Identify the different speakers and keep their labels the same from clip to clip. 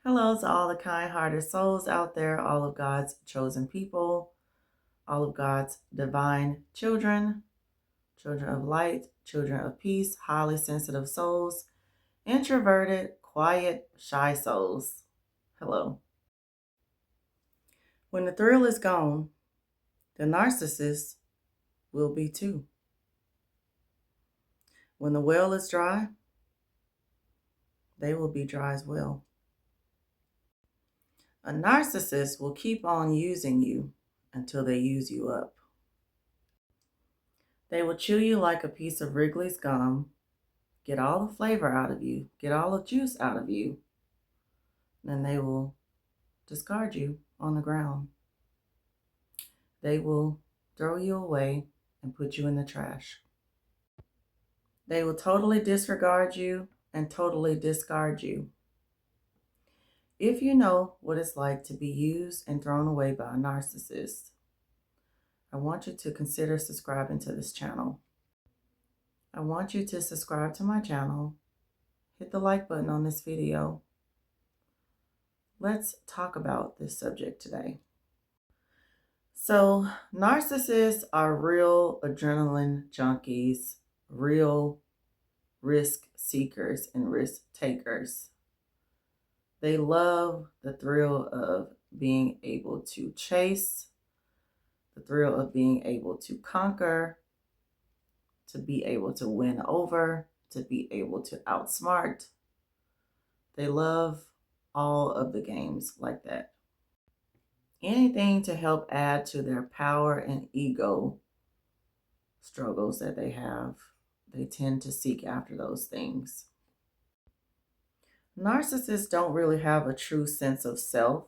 Speaker 1: Hello to all the kind-hearted souls out there, all of God's chosen people, all of God's divine children, children of light, children of peace, highly sensitive souls, introverted, quiet, shy souls. Hello. When the thrill is gone, the narcissist will be too. When the well is dry, they will be dry as well. A narcissist will keep on using you until they use you up. They will chew you like a piece of Wrigley's gum, get all the flavor out of you, get all the juice out of you, then they will discard you on the ground. They will throw you away and put you in the trash. They will totally disregard you and totally discard you. If you know what it's like to be used and thrown away by a narcissist, I want you to consider subscribing to this channel. I want you to subscribe to my channel, hit the like button on this video. Let's talk about this subject today. So, narcissists are real adrenaline junkies, real risk seekers and risk takers. They love the thrill of being able to chase, the thrill of being able to conquer, to be able to win over, to be able to outsmart. They love all of the games like that. Anything to help add to their power and ego struggles that they have, they tend to seek after those things. Narcissists don't really have a true sense of self,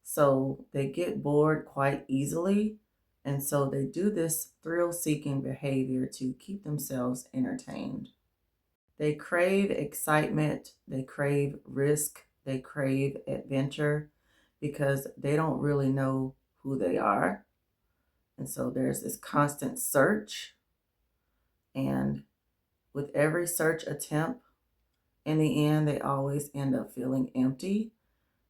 Speaker 1: so they get bored quite easily, and so they do this thrill-seeking behavior to keep themselves entertained. They crave excitement, they crave risk, they crave adventure because they don't really know who they are. And so there's this constant search. And with every search attempt, in the end, they always end up feeling empty.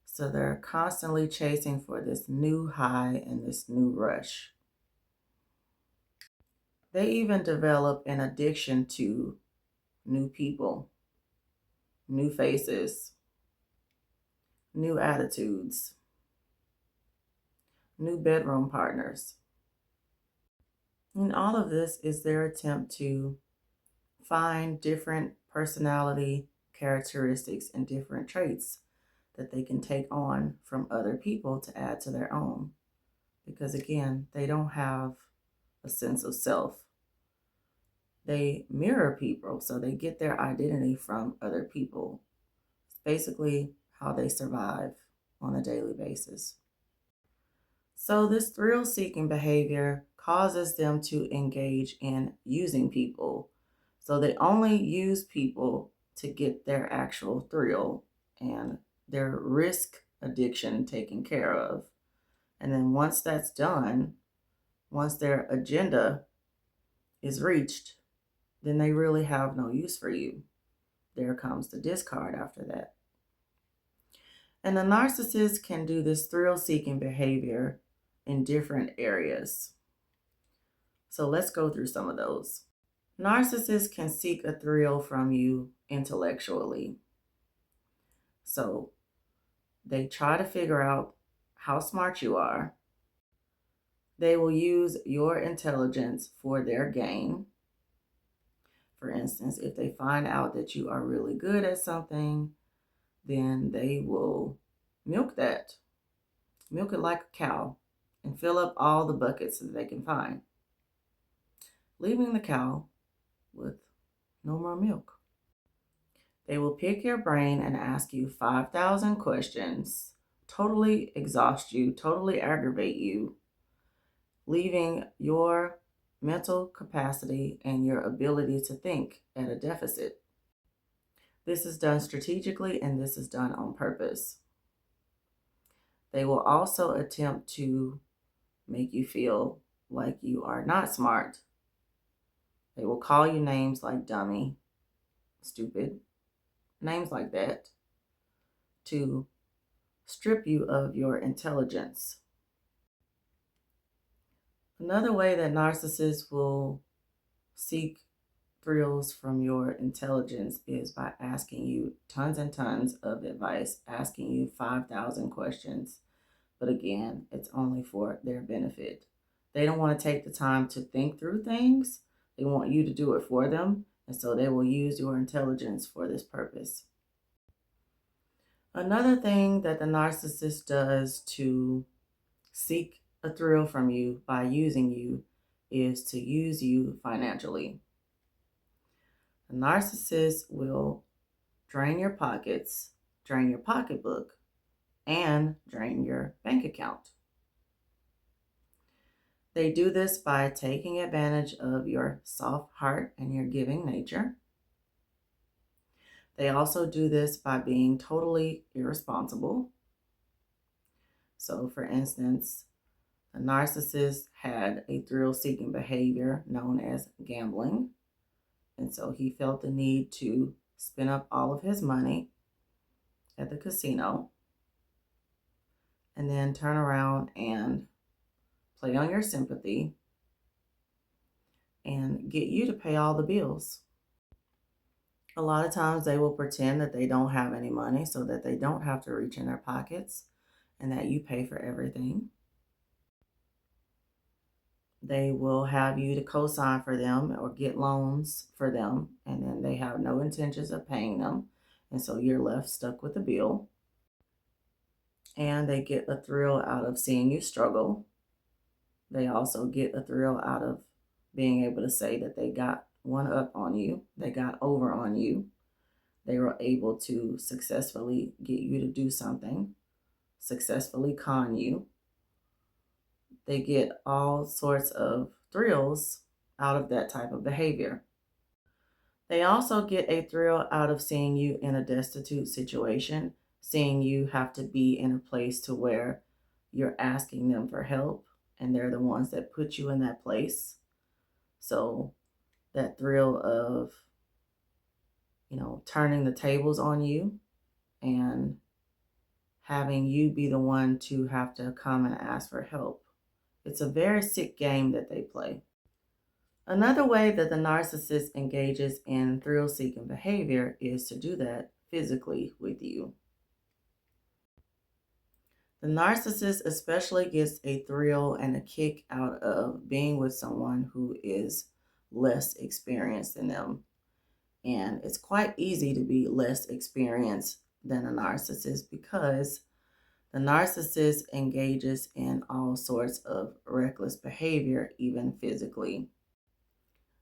Speaker 1: So they're constantly chasing for this new high and this new rush. They even develop an addiction to new people, new faces, new attitudes, new bedroom partners. And all of this is their attempt to find different personality characteristics and different traits that they can take on from other people to add to their own. Because again, they don't have a sense of self. They mirror people, so they get their identity from other people. It's basically how they survive on a daily basis. So this thrill-seeking behavior causes them to engage in using people. So they only use people to get their actual thrill and their risk addiction taken care of. And then once that's done, once their agenda is reached, then they really have no use for you. There comes the discard after that. And the narcissist can do this thrill-seeking behavior in different areas. So let's go through some of those. Narcissists can seek a thrill from you intellectually. So they try to figure out how smart you are. They will use your intelligence for their gain. For instance, if they find out that you are really good at something, then they will milk that. Milk it like a cow and fill up all the buckets that they can find, leaving the cow with no more milk. They will pick your brain and ask you 5,000 questions, totally exhaust you, totally aggravate you, leaving your mental capacity and your ability to think at a deficit. This is done strategically and this is done on purpose. They will also attempt to make you feel like you are not smart. They will call you names like dummy, stupid, names like that to strip you of your intelligence. Another way that narcissists will seek thrills from your intelligence is by asking you tons and tons of advice, asking you 5,000 questions. But again, it's only for their benefit. They don't want to take the time to think through things. They want you to do it for them. And so they will use your intelligence for this purpose. Another thing that the narcissist does to seek a thrill from you by using you is to use you financially. The narcissist will drain your pockets, drain your pocketbook, and drain your bank account. They do this by taking advantage of your soft heart and your giving nature. They also do this by being totally irresponsible. So, for instance, a narcissist had a thrill-seeking behavior known as gambling. And so he felt the need to spend up all of his money at the casino and then turn around and play on your sympathy and get you to pay all the bills. A lot of times they will pretend that they don't have any money so that they don't have to reach in their pockets and that you pay for everything. They will have you to co-sign for them or get loans for them, and then they have no intentions of paying them. And so you're left stuck with the bill. And they get a thrill out of seeing you struggle. They also get a thrill out of being able to say that they got one up on you, they got over on you. They were able to successfully get you to do something, successfully con you. They get all sorts of thrills out of that type of behavior. They also get a thrill out of seeing you in a destitute situation, seeing you have to be in a place to where you're asking them for help and they're the ones that put you in that place. So that thrill of, turning the tables on you and having you be the one to have to come and ask for help. It's a very sick game that they play. Another way that the narcissist engages in thrill-seeking behavior is to do that physically with you. The narcissist especially gets a thrill and a kick out of being with someone who is less experienced than them. And it's quite easy to be less experienced than a narcissist because the narcissist engages in all sorts of reckless behavior, even physically.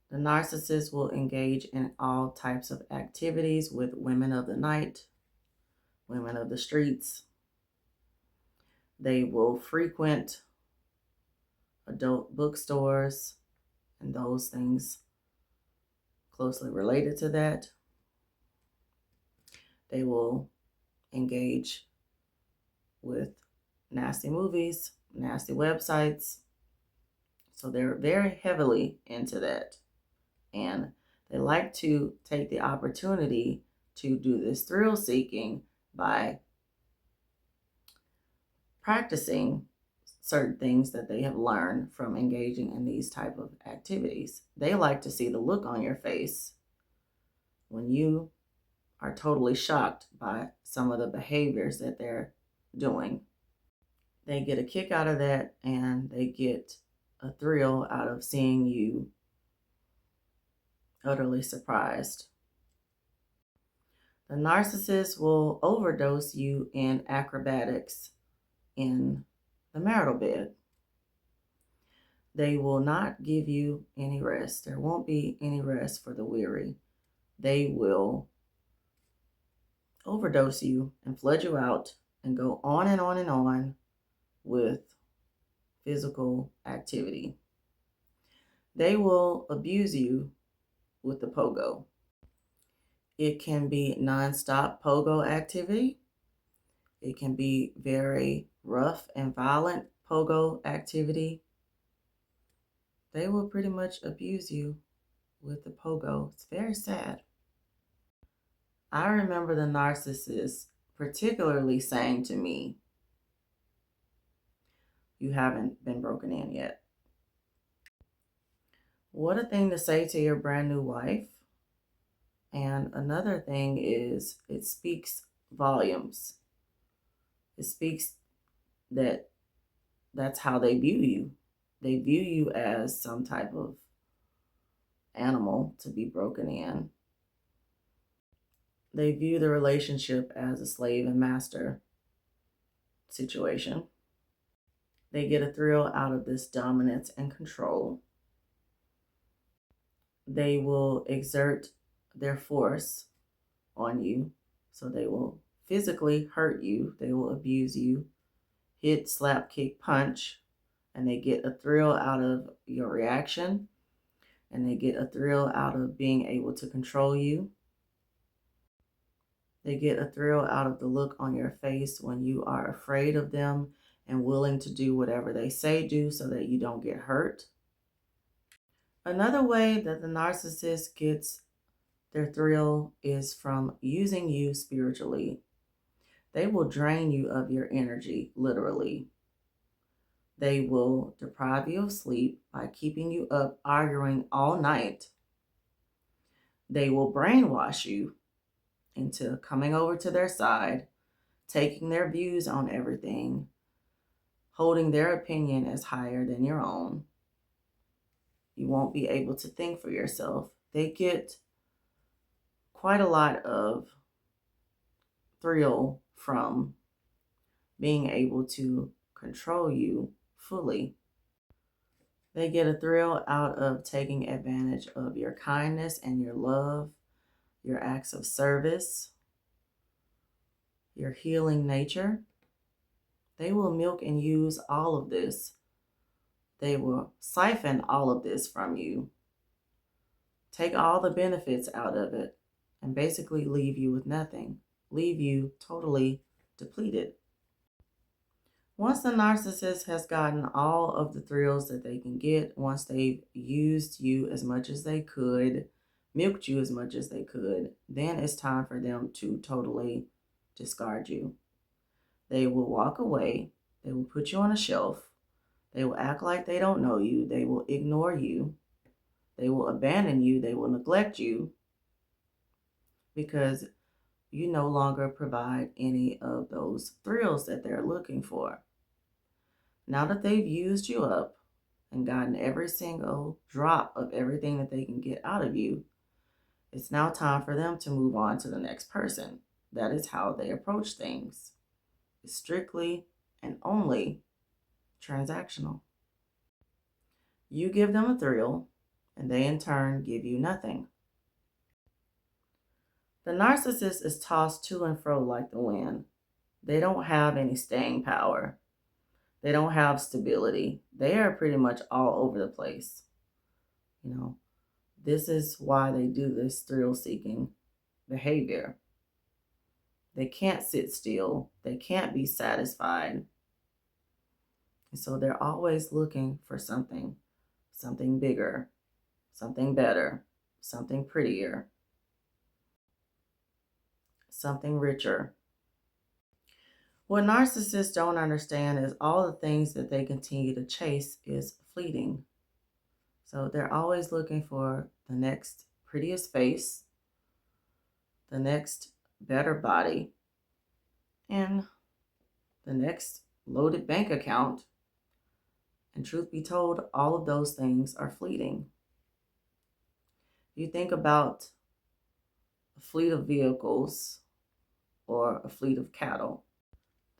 Speaker 1: The narcissist will engage in all types of activities with women of the night, women of the streets. They will frequent adult bookstores and those things closely related to that. They will engage with nasty movies, nasty websites. So they're very heavily into that. And they like to take the opportunity to do this thrill seeking by practicing certain things that they have learned from engaging in these type of activities. They like to see the look on your face when you are totally shocked by some of the behaviors that they're doing. They get a kick out of that, and they get a thrill out of seeing you utterly surprised. The narcissist will overdose you in acrobatics in the marital bed. They will not give you any rest. There won't be any rest for the weary. They will overdose you and flood you out and go on and on and on with physical activity. They will abuse you with the pogo. It can be nonstop pogo activity. It can be very rough and violent pogo activity. They will pretty much abuse you with the pogo. It's very sad. I remember the narcissist particularly saying to me, you haven't been broken in yet. What a thing to say to your brand new wife. And another thing is, it speaks volumes. It speaks that that's how they view you. They view you as some type of animal to be broken in. They view the relationship as a slave and master situation. They get a thrill out of this dominance and control. They will exert their force on you. So they will physically hurt you. They will abuse you, hit, slap, kick, punch, and they get a thrill out of your reaction, and they get a thrill out of being able to control you. They get a thrill out of the look on your face when you are afraid of them and willing to do whatever they say do so that you don't get hurt. Another way that the narcissist gets their thrill is from using you spiritually. They will drain you of your energy, literally. They will deprive you of sleep by keeping you up arguing all night. They will brainwash you into coming over to their side, taking their views on everything, holding their opinion as higher than your own. You won't be able to think for yourself. They get quite a lot of thrill from being able to control you fully. They get a thrill out of taking advantage of your kindness and your love, your acts of service, your healing nature. They will milk and use all of this. They will siphon all of this from you, take all the benefits out of it, and basically leave you with nothing, leave you totally depleted. Once the narcissist has gotten all of the thrills that they can get, once they've used you as much as they could, milked you as much as they could, then it's time for them to totally discard you. They will walk away. They will put you on a shelf. They will act like they don't know you. They will ignore you. They will abandon you. They will neglect you because you no longer provide any of those thrills that they're looking for. Now that they've used you up and gotten every single drop of everything that they can get out of you, it's now time for them to move on to the next person. That is how they approach things. It's strictly and only transactional. You give them a thrill, and they in turn give you nothing. The narcissist is tossed to and fro like the wind. They don't have any staying power. They don't have stability. They are pretty much all over the place. This is why they do this thrill-seeking behavior. They can't sit still. They can't be satisfied. And so they're always looking for something bigger, something better, something prettier, something richer. What narcissists don't understand is all the things that they continue to chase is fleeting. So they're always looking for the next prettiest face, the next better body, and the next loaded bank account. And truth be told, all of those things are fleeting. You think about a fleet of vehicles or a fleet of cattle.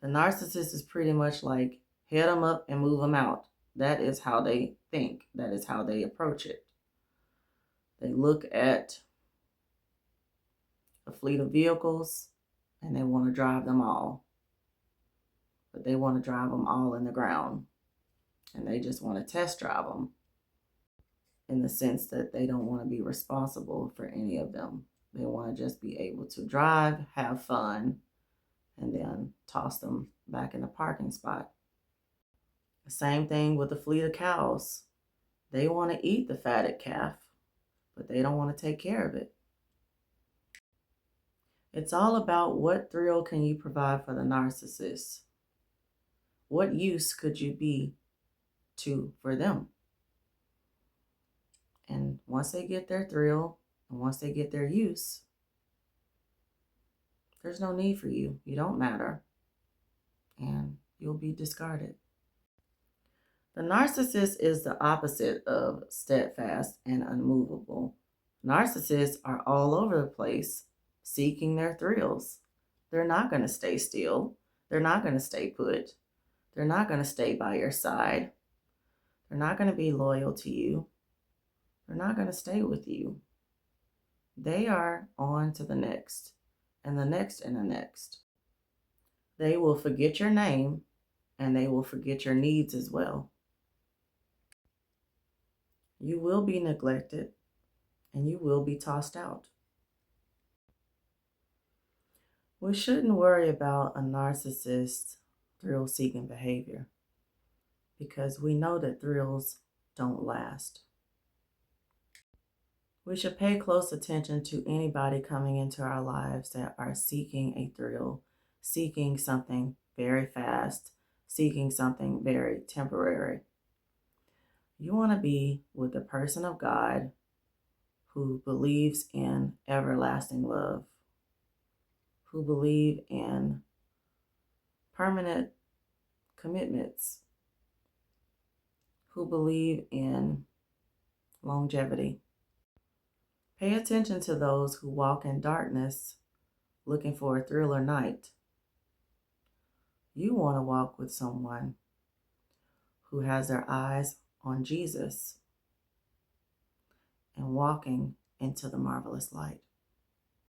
Speaker 1: The narcissist is pretty much like head them up and move them out. That is how they think. That is how they approach it. They look at a fleet of vehicles and they want to drive them all. But they want to drive them all in the ground. And they just want to test drive them in the sense that they don't want to be responsible for any of them. They want to just be able to drive, have fun, and then toss them back in the parking spot. The same thing with the fleet of cows. They want to eat the fatted calf, but they don't want to take care of it. It's all about what thrill can you provide for the narcissist? What use could you be for them? And once they get their thrill and once they get their use, there's no need for you. You don't matter. And you'll be discarded. The narcissist is the opposite of steadfast and unmovable. Narcissists are all over the place seeking their thrills. They're not going to stay still. They're not going to stay put. They're not going to stay by your side. They're not going to be loyal to you. They're not going to stay with you. They are on to the next and the next and the next. They will forget your name and they will forget your needs as well. You will be neglected and you will be tossed out. We shouldn't worry about a narcissist's thrill-seeking behavior because we know that thrills don't last. We should pay close attention to anybody coming into our lives that are seeking a thrill, seeking something very fast, seeking something very temporary. You want to be with a person of God who believes in everlasting love, who believe in permanent commitments, who believe in longevity. Pay attention to those who walk in darkness looking for a thriller night. You want to walk with someone who has their eyes on Jesus and walking into the marvelous light.